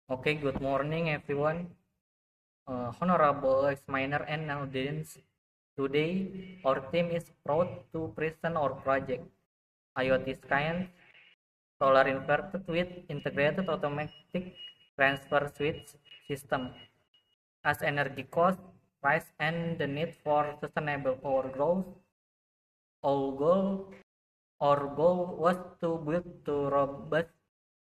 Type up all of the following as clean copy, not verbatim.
Okay, good morning everyone. Honorable examiner and audience. Today, our team is proud to present our project, IoT Science Solar Inverter with Integrated Automatic Transfer Switch System. As energy cost, price, and the need for sustainable power growth, our goal, our goal was to build a robust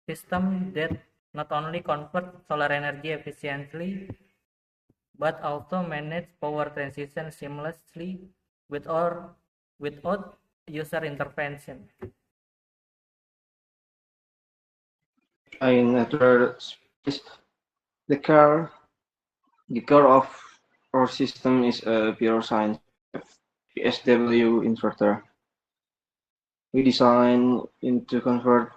system that not only convert solar energy efficiently but also manage power transition seamlessly with or without user intervention. In natural space, the core, the core of our system is a pure science PSW inverter. We design to convert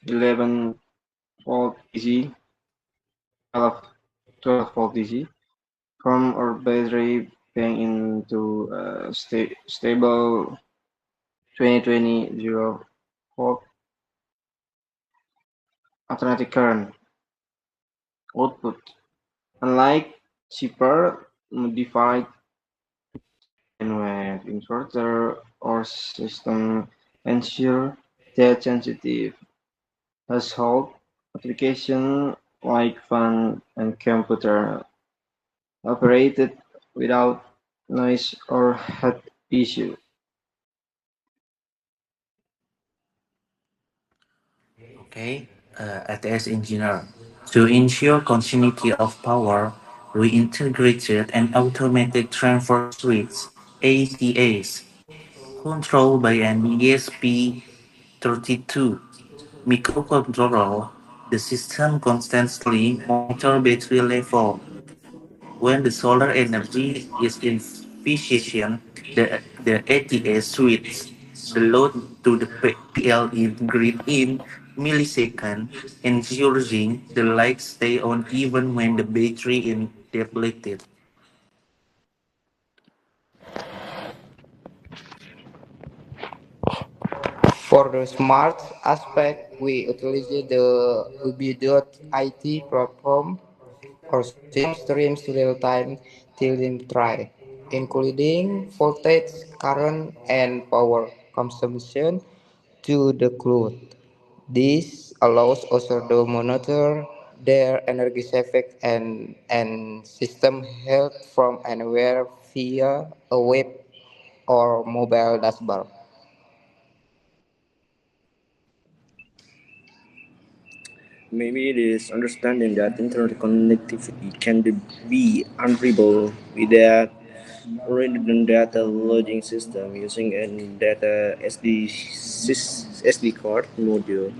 11 volt DC, 12 volt DC from our battery bank into a stable 2020 0 volt alternating current output. Unlike cheaper modified wave inverter or system ensure that sensitive household applications like fan and computer operated without noise or heat issue. Okay, ATS engineer. To ensure continuity of power, we integrated an automatic transfer switch (ATS) controlled by an ESP32 microcontroller. The system constantly monitors battery level. When the solar energy is insufficient, the ATS switches the load to the PLE grid in milliseconds, ensuring the lights stay on even when the battery is depleted. For the smart aspect, we utilize the Ubi.IT platform or system streams real-time telemetry, including voltage, current, and power consumption to the cloud. This allows users to monitor their energy savings and system health from anywhere via a web or mobile dashboard. Maybe it is understanding that internet connectivity can be unreliable without redundant data loading system using a data SD card module.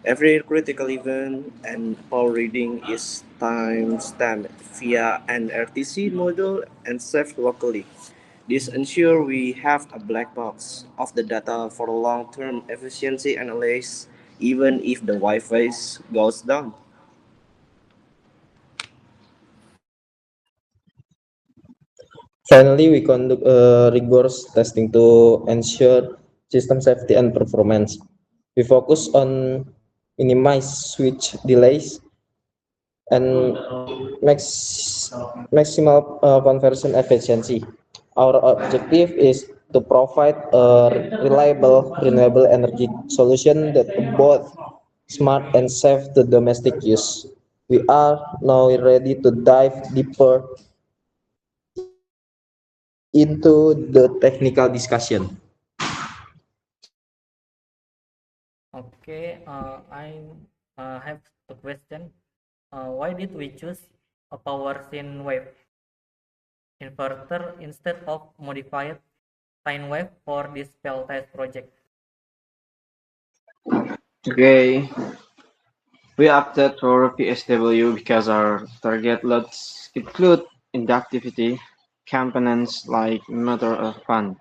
Every critical event and power reading is time-stamped via an RTC module and saved locally. This ensures we have a black box of the data for long-term efficiency analysis even if the Wi-Fi goes down. Finally, we conduct rigorous testing to ensure system safety and performance. We focus on minimize switch delays and maximal conversion efficiency. Our objective is to provide a reliable, renewable energy solution that both smart and safe to domestic use. We are now ready to dive deeper into the technical discussion. Okay, I have a question. Why did we choose a power sine wave inverter instead of modified sine wave for this spell test project? Okay, we opted for PSW because our target loads include inductivity components like motor or fan.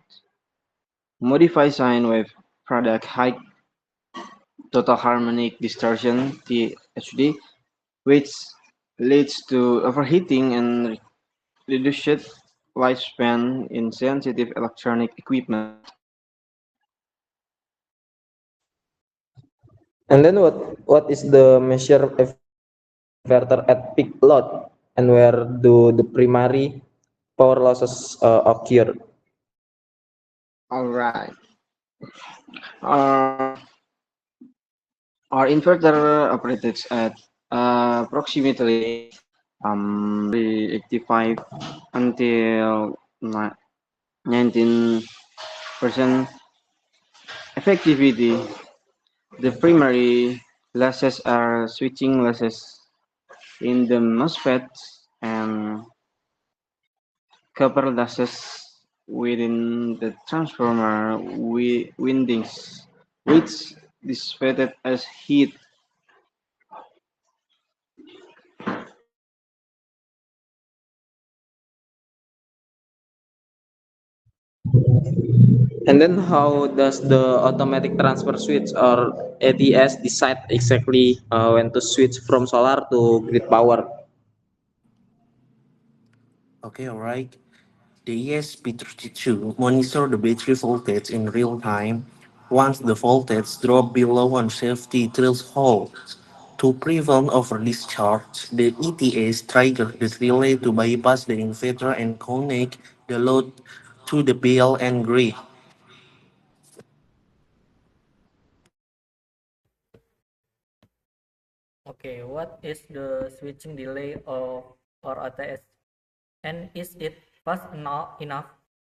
Modify sine wave product high total harmonic distortion (THD), which leads to overheating and reduced lifespan in sensitive electronic equipment. And then what is the measure inverter at peak load, and where do the primary power losses occur? All right. Our, our inverter operates at approximately 85 until 19% effectivity. The primary losses are switching losses in the MOSFETs and copper losses within the transformer windings, which dissipated as heat. And then how does the automatic transfer switch or ATS decide exactly when to switch from solar to grid power? Okay, alright. The ESP32 monitor the battery voltage in real time. Once the voltage drops below a safety threshold, to prevent over discharge, the ETS triggers the relay to bypass the inverter and connect the load to the PLN grid. Okay, what is the switching delay of or ATS, and is it fast enough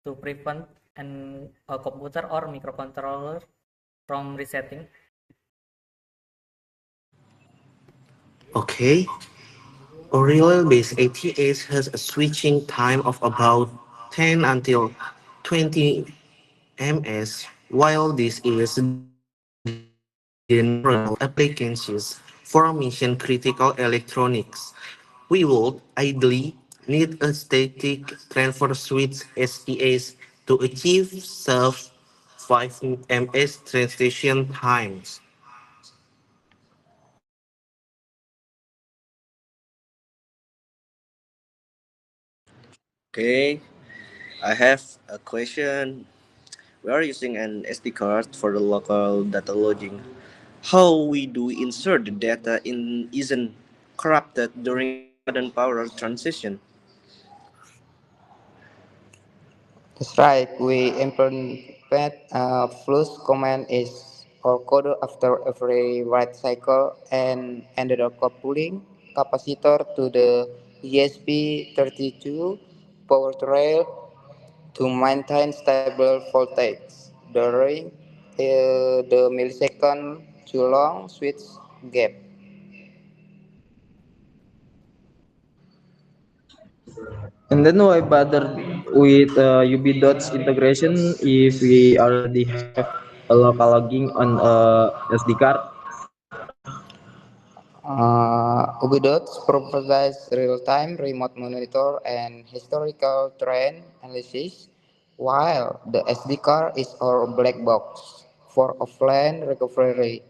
to prevent a computer or microcontroller from resetting? Okay, a relay-based ATS has a switching time of about 10 until 20 ms. While this is general applications for mission-critical electronics, we would ideally need a static transfer switch STS to achieve sub 5 ms transition times. Okay, I have a question. We are using an SD card for the local data logging. How we do insert the data in isn't corrupted during a sudden power transition. That's right. We implement flush command is or code after every write cycle and ended up coupling capacitor to the ESP32 power trail to maintain stable voltage during the millisecond too long switch gap. And then why bother with UB dots integration if we already have a local logging on SD card? Ubidots provides real-time remote monitor and historical trend analysis, while the SD card is our black box for offline recovery.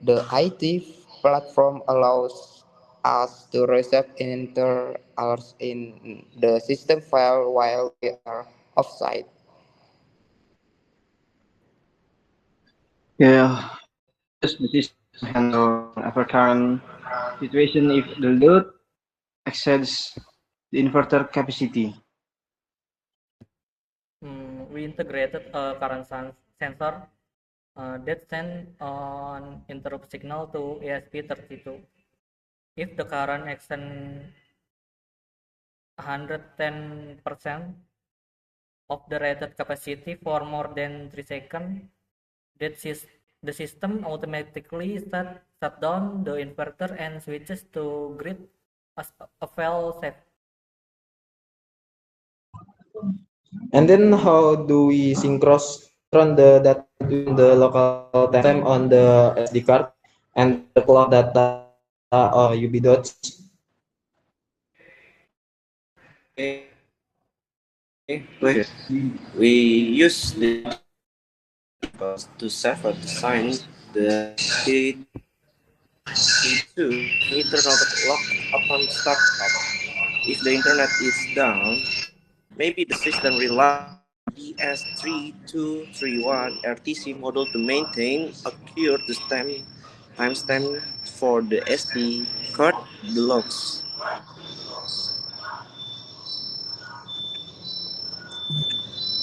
The IT platform allows us to reset enter alerts in the system file while we are offsite. Yeah, just the system handle overcurrent situation if the load exceeds the inverter capacity. We integrated a current sensor that sends an interrupt signal to ESP32. If the current exceeds 110% of the rated capacity for more than 3 seconds, the system automatically shut down the inverter and switches to grid as a fail safe. And then how do we synchron the data between the local time on the SD card and the cloud data UB dots? Okay, we use the to save a design the T2 internal lock upon startup. If the internet is down, maybe the system relies DS3231 RTC model to maintain a secure system timestamp for the SD card belongs.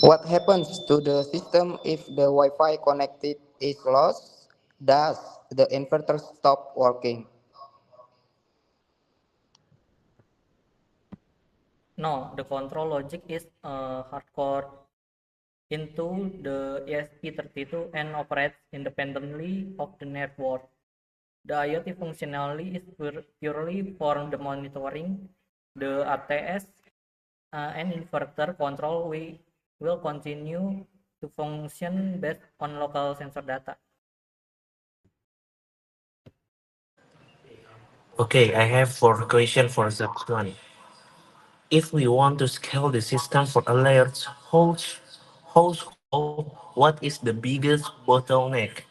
What happens to the system if the Wi-Fi connected is lost? Does the inverter stop working? No, the control logic is hardcore into the ESP32 and operates independently of the network. The IoT functionality is purely for the monitoring. The ATS and inverter control will continue to function based on local sensor data. Okay, I have four questions for that one. If we want to scale the system for a large household, what is the biggest bottleneck?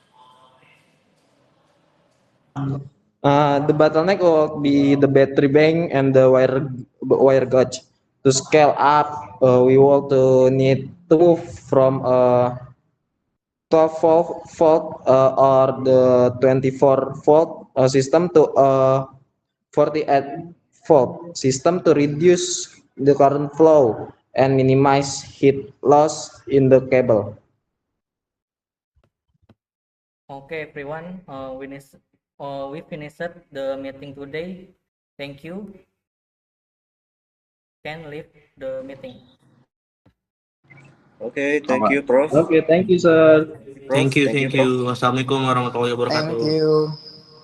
The bottleneck will be the battery bank and the wire gauge. To scale up, we will to need to move from a 12 volt or the 24 volt system to a 48 volt system to reduce the current flow and minimize heat loss in the cable. Okay, everyone, we finished the meeting today. Thank you. Can leave the meeting. Okay, thank you, Prof. Okay, thank you, sir. Prof, thank you, Thank Prof. you. Wassalamualaikum warahmatullahi wabarakatuh. Thank you.